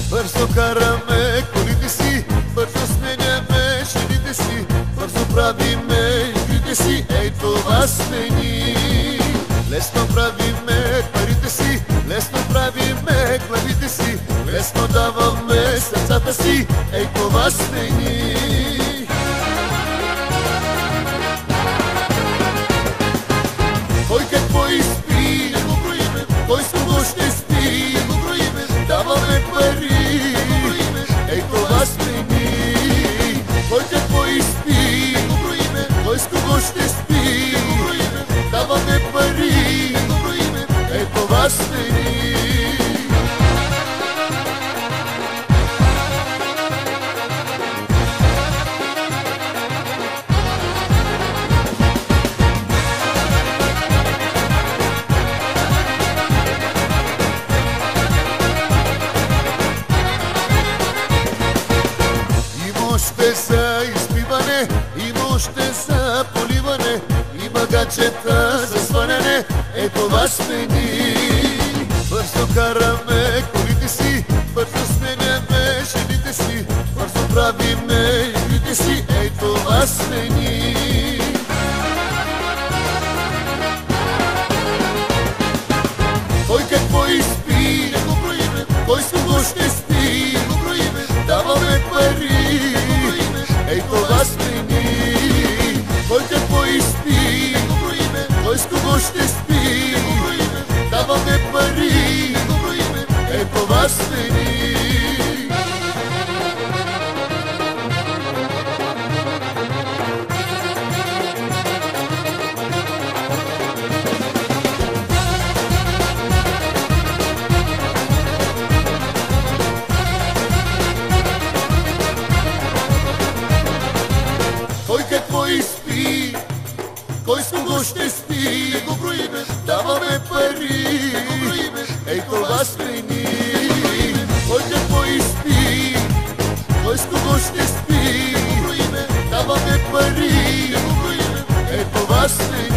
Бързо караме колите си, бързо сменяме жените си, бързо правиме игрите си, ей това сме ни. Лесно правиме парите си, лесно правиме главите си, лесно даваме сърцата си, ей това сме ни. Кой какво изпи, не го броиме, кой с кого ще спи, не го броиме, даваме пари, ей това сме ни. Кой какво изпи, не го броиме, кой с кого ще спи, не го броиме, даваме пари, не го броиме, ей това сме ни. Още за изпиване, има още за поливане, има гаджета за сваляне, е това сме ни. Бързо караме колите си, бързо сменяме жените си, бързо правиме игрите си, е това сме ни. Кой какво изпи, не го броиме, кой с кого ще спи, не го броиме, даваме пари, ей това сме ни. Кой какво изпи, не го броиме, кой с кого ще спи, не го броиме, даваме пари, не го броиме, ей това сме ни. Кой какво изпи, кой с кого ще спи, не го броиме, даваме пари, не го броиме, ей това сме ни. Кой какво изпи, кой с кого ще спи, не го броиме, даваме пари, не го броиме, ей това сме ни.